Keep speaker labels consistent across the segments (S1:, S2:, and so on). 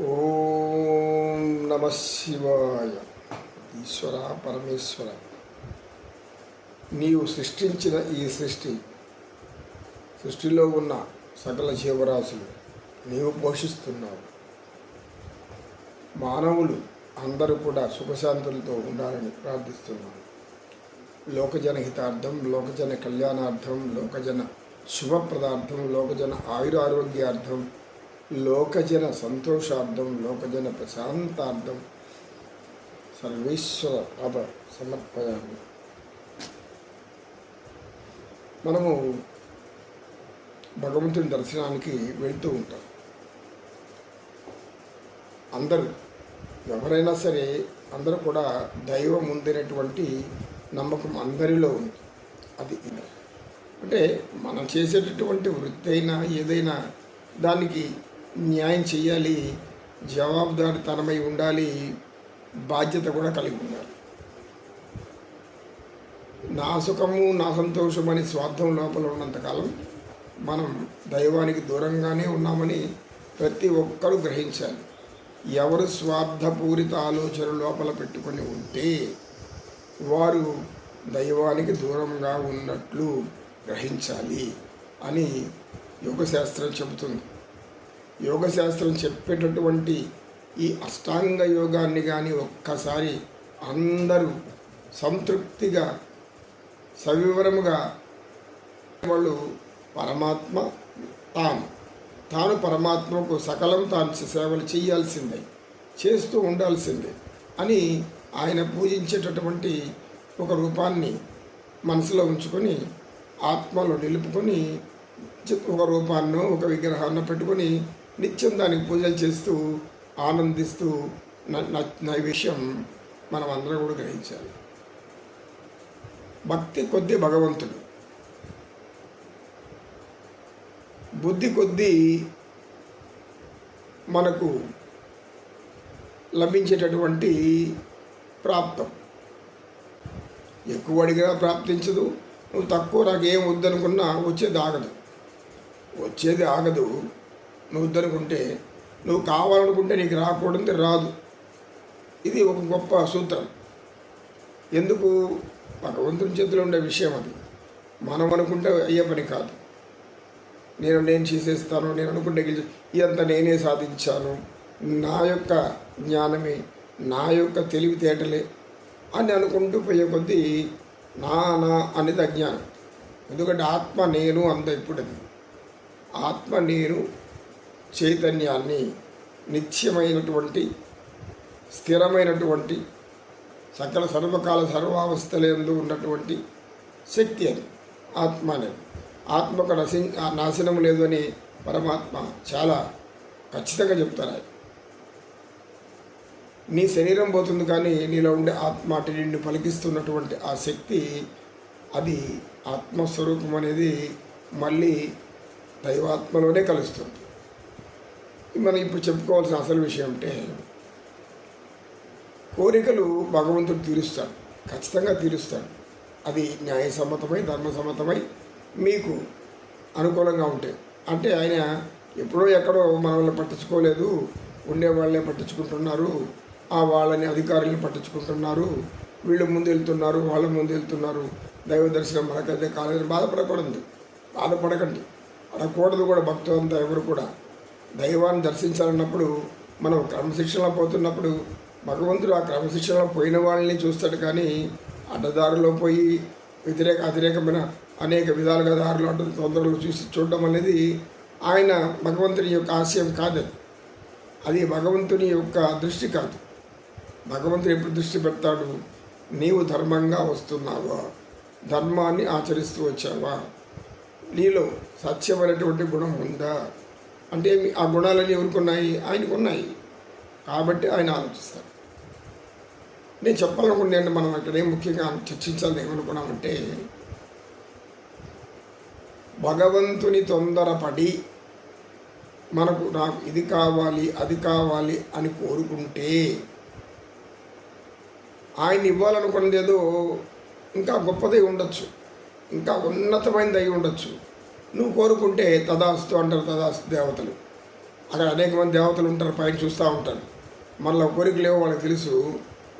S1: ఓం నమ శివాయ. ఈశ్వర పరమేశ్వర, నీవు సృష్టించిన ఈ సృష్టిలో ఉన్న సకల జీవరాశులు నీవు పోషిస్తున్నావు. మానవులు అందరూ కూడా సుఖశాంతులతో ఉండాలని ప్రార్థిస్తున్నాను. లోకజన హితార్థం, లోకజన కళ్యాణార్థం, లోకజన శుభప్రదార్థం, లోకజన ఆయురారోగ్యార్థం, లోకజన సంతోషార్థం, లోకజన ప్రశాంతార్థం సర్వేశ్వర పాద సమర్పయామి. మనము భగవంతుని దర్శనానికి వెళ్తూ ఉంటాం. అందరూ ఎవరైనా సరే అందరూ కూడా దైవం ఉందనేటువంటి నమ్మకం అందరిలో ఉంది. అది అంటే మనం చేసేటటువంటి వృత్తి అయినా ఏదైనా దానికి న్యాయం చేయాలి, జవాబుదారితనమై ఉండాలి, బాధ్యత కూడా కలిగి ఉండాలి. నా సుఖము నా సంతోషం అని స్వార్థం లోపల ఉన్నంతకాలం మనం దైవానికి దూరంగానే ఉన్నామని ప్రతి ఒక్కరూ గ్రహించాలి. ఎవరు స్వార్థపూరిత ఆలోచన లోపల పెట్టుకొని ఉంటే వారు దైవానికి దూరంగా ఉన్నట్లు గ్రహించాలి అని యోగశాస్త్రం చెబుతుంది. యోగశాస్త్రం చెప్పేటటువంటి ఈ అష్టాంగ యోగాన్ని కానీ ఒక్కసారి అందరూ సంతృప్తిగా సవివరముగా వాళ్ళు పరమాత్మ తాను పరమాత్మకు సకలం తాను సేవలు చేయాల్సిందే, చేస్తూ ఉండాల్సిందే అని ఆయన పూజించేటటువంటి ఒక రూపాన్ని మనసులో ఉంచుకొని ఆత్మలో నిలుపుకొని ఒక రూపాన్నో ఒక విగ్రహాన్ని పెట్టుకొని నిత్యం దానికి పూజలు చేస్తూ ఆనందిస్తూ నైవేద్యం మనం అందరం కూడా గ్రహించాలి. భక్తి కొద్దీ భగవంతుడు, బుద్ధి కొద్దీ మనకు లభించేటటువంటి ప్రాప్తం. ఎక్కువ అడిగినా ప్రాప్తించదు, నువ్వు తక్కువ నాకేం వద్దనుకున్నా వచ్చేది ఆగదు. నువ్వు వద్దనుకుంటే, నువ్వు కావాలనుకుంటే నీకు రాకూడదు, రాదు. ఇది ఒక గొప్ప సూత్రం. ఎందుకు? భగవంతుని చేతిలో ఉండే విషయం అది. మనం అనుకుంటే అయ్యే పని కాదు. నేను చేసేస్తాను, నేను అనుకుంటే ఇదంతా నేనే సాధించాను, నా యొక్క జ్ఞానమే, నా యొక్క తెలివితేటలే అని అనుకుంటూ పోయే కొద్దీ నా అనేది అజ్ఞానం. ఎందుకంటే ఆత్మ నేను అంత ఇప్పుడది. ఆత్మ నేను చైతన్యాన్ని, నిత్యమైనటువంటి స్థిరమైనటువంటి సకల సర్వకాల సర్వావస్థలందు ఉన్నటువంటి శక్తి అని ఆత్మ అనేది. ఆత్మకు నాశనం లేదు అని పరమాత్మ చాలా ఖచ్చితంగా చెప్తారు. నీ శరీరం పోతుంది కానీ నీలో ఉండే ఆత్మ అటు నిన్ను పలికిస్తున్నటువంటి ఆ శక్తి, అది ఆత్మస్వరూపం అనేది మళ్ళీ దైవాత్మలోనే కలుస్తుంది. మనం ఇప్పుడు చెప్పుకోవాల్సిన అసలు విషయం అంటే, కోరికలు భగవంతుడు తీరుస్తాడు, ఖచ్చితంగా తీరుస్తాడు. అది న్యాయసమ్మతమై ధర్మసమ్మతమై మీకు అనుకూలంగా ఉంటాయి. అంటే ఆయన ఎప్పుడో ఎక్కడో మనల్ని పట్టించుకోలేదు, ఉండేవాళ్ళే పట్టించుకుంటున్నారు, వాళ్ళని అధికారులను పట్టించుకుంటున్నారు, వీళ్ళు ముందు వెళ్తున్నారు, వాళ్ళ ముందు వెళ్తున్నారు, దైవ దర్శనం మనకైతే కాలేదని బాధపడకండి, పడకూడదు కూడా. భక్తులంతా ఎవరు కూడా దైవాన్ని దర్శించాలన్నప్పుడు మనం క్రమశిక్షణలో పోతున్నప్పుడు భగవంతుడు ఆ క్రమశిక్షణలో పోయిన వాళ్ళని చూస్తాడు. కానీ అడ్డదారిలో పోయి అతిరేకమైన అనేక విధాలుగా దారులు అడ్డు తొందరలు చూడడం అనేది ఆయన భగవంతుని యొక్క ఆశయం కాదు. అది భగవంతుని యొక్క దృష్టి కాదు. భగవంతుడు ఎప్పుడు దృష్టి పెడతాడు? నీవు ధర్మంగా వస్తున్నావా, ధర్మాన్ని ఆచరిస్తూ వచ్చావా, నీలో సత్యమైనటువంటి గుణం ఉందా అంటే ఆ గుణాలన్నీ ఎవరికి ఆయనకు ఉన్నాయి. కాబట్టి ఆయన ఆలోచిస్తాడు. నేను చెప్పాలనుకుంటే మనం ఇక్కడ ముఖ్యంగా చర్చించాలని ఏమనుకున్నామంటే, భగవంతుని తొందరపడి నాకు ఇది కావాలి అది కావాలి అని కోరుకుంటే ఆయన ఇవ్వాలనుకున్నది ఏదో ఇంకా గొప్పదై ఉండొచ్చు, ఇంకా ఉన్నతమైనది అయి ఉండొచ్చు. నువ్వు కోరుకుంటే తదాస్తు అంటారు, తదాస్తు దేవతలు. అక్కడ అనేక మంది దేవతలు ఉంటారు, పైన చూస్తూ ఉంటారు. మళ్ళీ కోరికలు ఏవో వాళ్ళకి తెలుసు.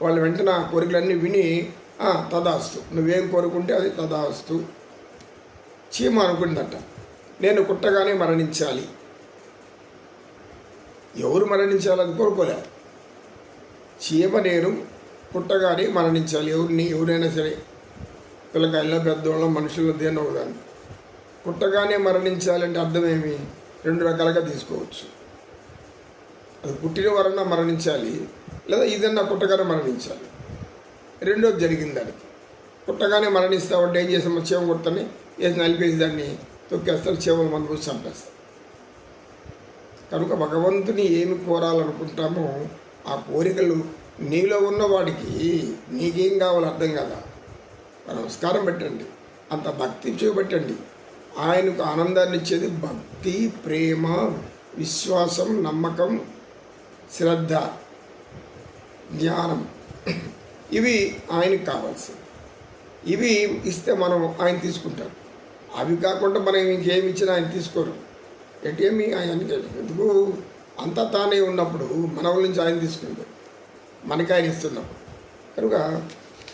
S1: వాళ్ళు వెంటనే ఆ కోరికలన్నీ విని తదాస్తు, నువ్వేం కోరుకుంటే అది తదాస్తు. చీమ అనుకుందట, నేను కుట్టగానే మరణించాలి. ఎవరు మరణించాలి అది కోరుకోలే. చీమ నేను పుట్టగానే మరణించాలి. ఎవరైనా సరే, పిల్లకాయల్లో పెద్దవాళ్ళ మనుషుల్లో దేని ఒకదాన్ని పుట్టగానే మరణించాలంటే అర్థమేమి? 2 రకాలుగా తీసుకోవచ్చు. అది పుట్టిన వరన్నా మరణించాలి, లేదా ఇదన్నా పుట్టగానే మరణించాలి. రెండోది జరిగింది దానికి. పుట్టగానే మరణిస్తామంటే ఏం చేసామో, చీమ కుట్టని వేసి నలిపేసి దాన్ని తొక్కేస్తారు, చీమలు మందు పోసి చంపేస్తారు. కనుక భగవంతుని ఏమి కోరాలనుకుంటామో ఆ కోరికలు నీలో ఉన్న వాడికి నీకేం కావాలో అర్థం కదా, నమస్కారం పెట్టండి, అంత భక్తి చూపెట్టండి. ఆయనకు ఆనందాన్ని ఇచ్చేది భక్తి, ప్రేమ, విశ్వాసం, నమ్మకం, శ్రద్ధ, జ్ఞానం. ఇవి ఆయనకు కావాల్సింది. ఇవి ఇస్తే మనం ఆయన తీసుకుంటారు. అవి కాకుండా మనం ఇంకేమి ఇచ్చినా ఆయన తీసుకోరు. ఎటేమి ఆయనకి ఎందుకు? అంతా తానే ఉన్నప్పుడు మన వాళ్ళ నుంచి ఆయన తీసుకుంటారు, మనకి ఆయన ఇస్తున్నప్పుడు. కనుక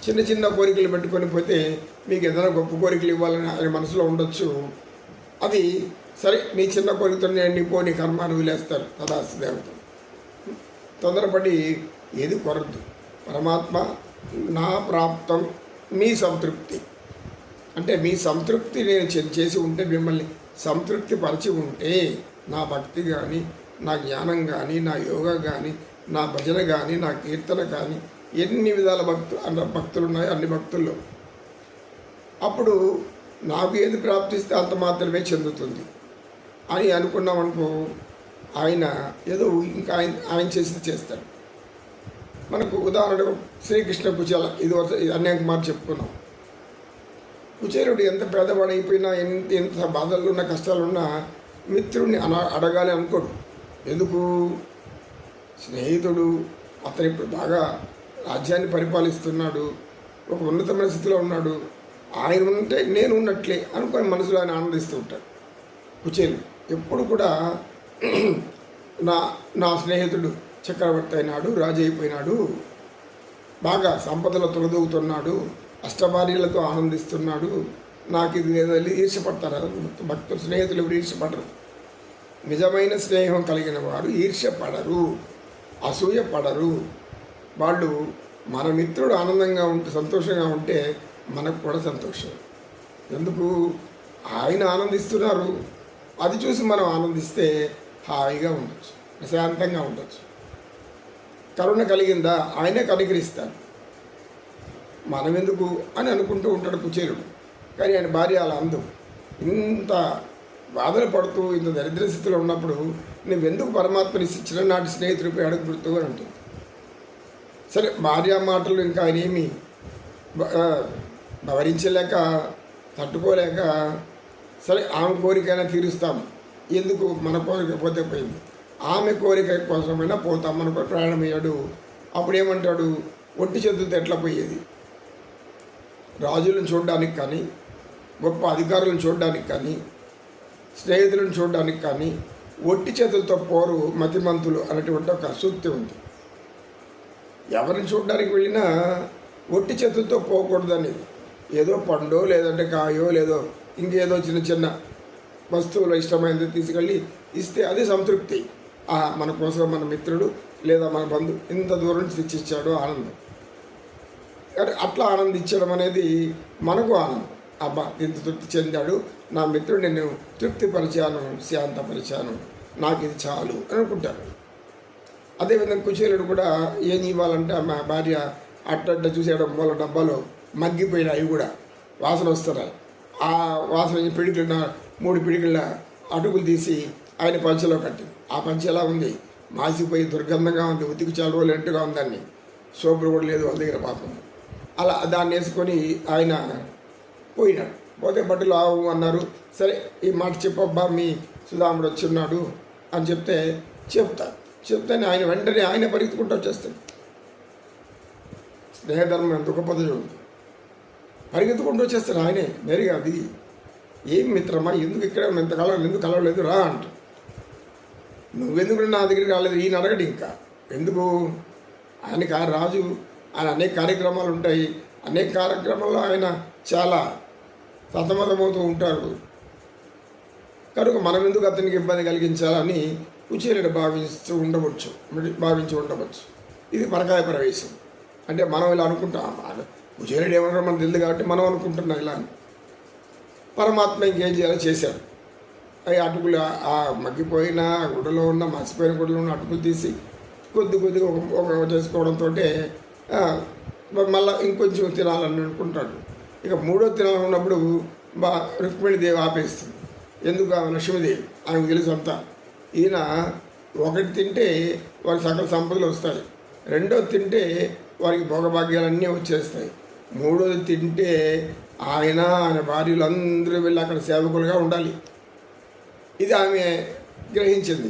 S1: చిన్న చిన్న కోరికలు పెట్టుకొని పోతే మీకు ఏదైనా గొప్ప కోరికలు ఇవ్వాలని ఆయన మనసులో ఉండొచ్చు. అది సరే, నీ చిన్న కోరికతో నీ పోనీ కర్మాన్ని వదిలేస్తారు తదాస్తు దేవత. తొందరపడి ఏది కొరద్దు. పరమాత్మ నా ప్రాప్తం మీ సంతృప్తి అంటే మీ సంతృప్తి నేను చేసి ఉంటే, మిమ్మల్ని సంతృప్తి పరిచి ఉంటే, నా భక్తి కానీ, నా జ్ఞానం కానీ, నా యోగా కానీ, నా భజన కానీ, నా కీర్తన కానీ, ఎన్ని విధాల భక్తులు ఉన్నాయో అన్ని భక్తుల్లో అప్పుడు నాకు ఏది ప్రాప్తిస్తే అంత మాత్రమే చెందుతుంది అని అనుకున్నామనుకో, ఆయన ఏదో ఇంకా ఆయన చేసి చేస్తాడు. మనకు ఉదాహరణకు శ్రీకృష్ణ కుచేల, ఇది అనేక మాట చెప్పుకున్నాం. కుచేలుడు ఎంత పేదవాడైపోయినా, ఎంత బాధలున్నా కష్టాలున్నా మిత్రుడిని అడగాలి అనుకోడు. ఎందుకు? స్నేహితుడు, అతను ఇప్పుడు బాగా రాజ్యాన్ని పరిపాలిస్తున్నాడు, ఒక ఉన్నతమైన స్థితిలో ఉన్నాడు, ఆయన ఉంటే నేను ఉన్నట్లే అనుకొని మనసులో ఆయన ఆనందిస్తూ ఉంటాడు. కుచేలు ఎప్పుడు కూడా నా స్నేహితుడు చక్రవర్తి అయినాడు, రాజు అయిపోయినాడు, బాగా సంపదలో తొలదూగుతున్నాడు, అష్టభార్యలతో ఆనందిస్తున్నాడు, నాకు ఇది లేదని ఈర్ష్యపడతారు భక్తులు. స్నేహితులు ఎవరు ఈర్ష్యపడరు. నిజమైన స్నేహం కలిగిన వారు ఈర్ష్యపడరు, అసూయ పడరు. వాళ్ళు మన మిత్రుడు ఆనందంగా ఉంటే, సంతోషంగా ఉంటే మనకు కూడా సంతోషం. ఎందుకు? ఆయన ఆనందిస్తున్నారు, అది చూసి మనం ఆనందిస్తే హాయిగా ఉండొచ్చు, ప్రశాంతంగా ఉండొచ్చు. కరుణ కలిగిందా, ఆయనే కనికరిస్తాడు. మనం ఎందుకు అని అనుకుంటూ ఉంటాడు కుచేలుడు. కానీ ఆయన భార్య అలా అందు. ఇంత బాధలు పడుతూ, ఇంత దరిద్ర స్థితిలో ఉన్నప్పుడు నువ్వెందుకు పరమాత్మని చిన్ననాటి స్నేహితుడిపై అడుగుపెడుతూ అని అంటుంది. సరే, భార్య మాటలు ఇంకా ఆయన ఏమి భరించలేక, తట్టుకోలేక, సరే ఆమె కోరికైనా తీరుస్తాం, ఎందుకు మన కోరిక పోతే పోయింది, ఆమె కోరిక కోసమైనా పోతాం అనుకో, ప్రయాణమయ్యాడు. అప్పుడు ఏమంటాడు? ఒట్టి చేతులతో ఎట్లా పోయేది? రాజులను చూడడానికి కానీ, గొప్ప అధికారులను చూడడానికి కానీ, స్నేహితులను చూడడానికి కానీ ఒట్టి చేతులతో పోరు మతిమంతులు అనేటువంటి ఒక సూక్తి ఉంది. ఎవరిని చూడడానికి వెళ్ళినా ఒట్టి చేతులతో పోకూడదనేది. ఏదో పండో, లేదంటే కాయో, లేదో ఇంకేదో చిన్న చిన్న వస్తువులు ఇష్టమైనది తీసుకెళ్ళి ఇస్తే అది సంతృప్తి. మన కోసం మన మిత్రుడు లేదా మన బంధువు ఇంత దూరం నుంచి తెచ్చిచ్చాడు, ఆనందం. అట్లా ఆనందించడం అనేది మనకు ఆనందం. అబ్బా, ఇంత తృప్తి చెందాడు నా మిత్రుడు, నేను తృప్తిపరిచాను, శాంతపరిచాను, నాకు ఇది చాలు అని అనుకుంటారు. అదేవిధంగా కుచేలుడు కూడా ఏం ఇవ్వాలంటే, మా భార్య అట్ట చూసేయడం మూల డబ్బాలో మగ్గిపోయిన అవి కూడా వాసన వస్తున్నాయి. ఆ వాసన పిడికిల 3 పిడికిళ్ళ అటుకులు తీసి ఆయన పంచలో కట్టింది. ఆ పంచ ఎలా ఉంది? మాసిపోయి దుర్గంధంగా ఉంది, ఉతికి చాలా రోజులు ఎంటుగా ఉందాన్ని, సోపులు కూడా లేదు వాళ్ళ దగ్గర పాపం. అలా దాన్ని వేసుకొని ఆయన పోయినాడు. పోతే బట్టలు ఆవు అన్నారు. సరే, ఈ మాట చెప్పబ్బా, మీ సుధాముడు వచ్చున్నాడు అని చెప్తాను ఆయన వెంటనే ఆయన పరిగెత్తుకుంటూ వచ్చేస్తాడు. స్నేహధర్మం ఎంత గొప్పదో చూడండి. పరిగెత్తుకుంటూ వచ్చేస్తాడు ఆయనే నేరుగా. అది ఏం మిత్రమా, ఎందుకు ఇక్కడే ఇంతకాలం ఎందుకు కలవలేదు రా అంట. నువ్వెందుకు నా దగ్గరికి రాలేదు ఈయన అడగడు. ఇంకా ఎందుకు, ఆయనకి ఆ రాజు, ఆయన అనేక కార్యక్రమాలు ఉంటాయి, అనేక కార్యక్రమాల్లో ఆయన చాలా సతమతమవుతూ ఉంటారు. కనుక మనం ఎందుకు అతనికి ఇబ్బంది కలిగించాలని కుచేలుడు భావించి ఉండవచ్చు. ఇది పరకాయ ప్రవేశం. అంటే మనం ఇలా అనుకుంటాం, కుచేలుడు ఏమన్నా మనకు తెలియదు కాబట్టి మనం అనుకుంటున్నాం ఇలా అని. పరమాత్మ ఇంకేం చేయాలో చేశాడు. అవి అటుకులు ఆ మగ్గిపోయిన గుడ్డలో ఉన్న మసిపోయిన గుడ్డలో ఉన్న అటుకులు తీసి కొద్దిగా ఒక చేసుకోవడంతో మళ్ళీ ఇంకొంచెం తినాలని అనుకుంటాడు. ఇక మూడో తినాలన్నప్పుడు రుక్మిణీదేవి ఆపేస్తుంది. ఎందుకు? లక్ష్మీదేవి, ఆమెకు తెలుసు అంతా. ఈయన ఒకటి తింటే వారికి సకల సంపదలు వస్తాయి, రెండోది తింటే వారికి భోగభాగ్యాలన్నీ వచ్చేస్తాయి, మూడోది తింటే ఆయన భార్యలు అందరూ వెళ్ళి అక్కడ సేవకులుగా ఉండాలి. ఇది ఆమె గ్రహించింది.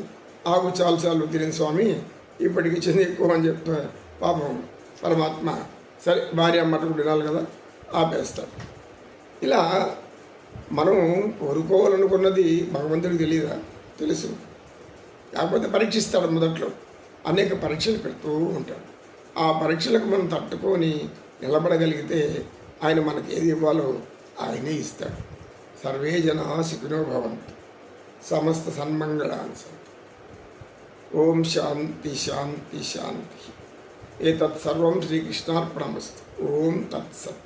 S1: ఆకు చాలు తిరిగిన స్వామి, ఇప్పటికి చిన్న ఎక్కువ అని చెప్తా. పాపం పరమాత్మ సరే భార్య మటుకు తినాలి కదా, ఆపేస్తాడు. ఇలా మనం కోరుకోవాలనుకున్నది భగవంతుడికి తెలియదా? తెలుసు. కాకపోతే పరీక్షిస్తాడు. మొదట్లో అనేక పరీక్షలు పెడుతూ ఉంటాడు. ఆ పరీక్షలకు మనం తట్టుకొని నిలబడగలిగితే ఆయన మనకి ఏది ఇవ్వాలో ఆయనే ఇస్తాడు. సర్వే జనా సుఖినో భవంతు, సమస్త సన్మంగళాని సంతు. ఓం శాంతి శాంతి శాంతి. ఏతత్ సర్వం శ్రీకృష్ణార్పణమస్తు. ఓం తత్సత్.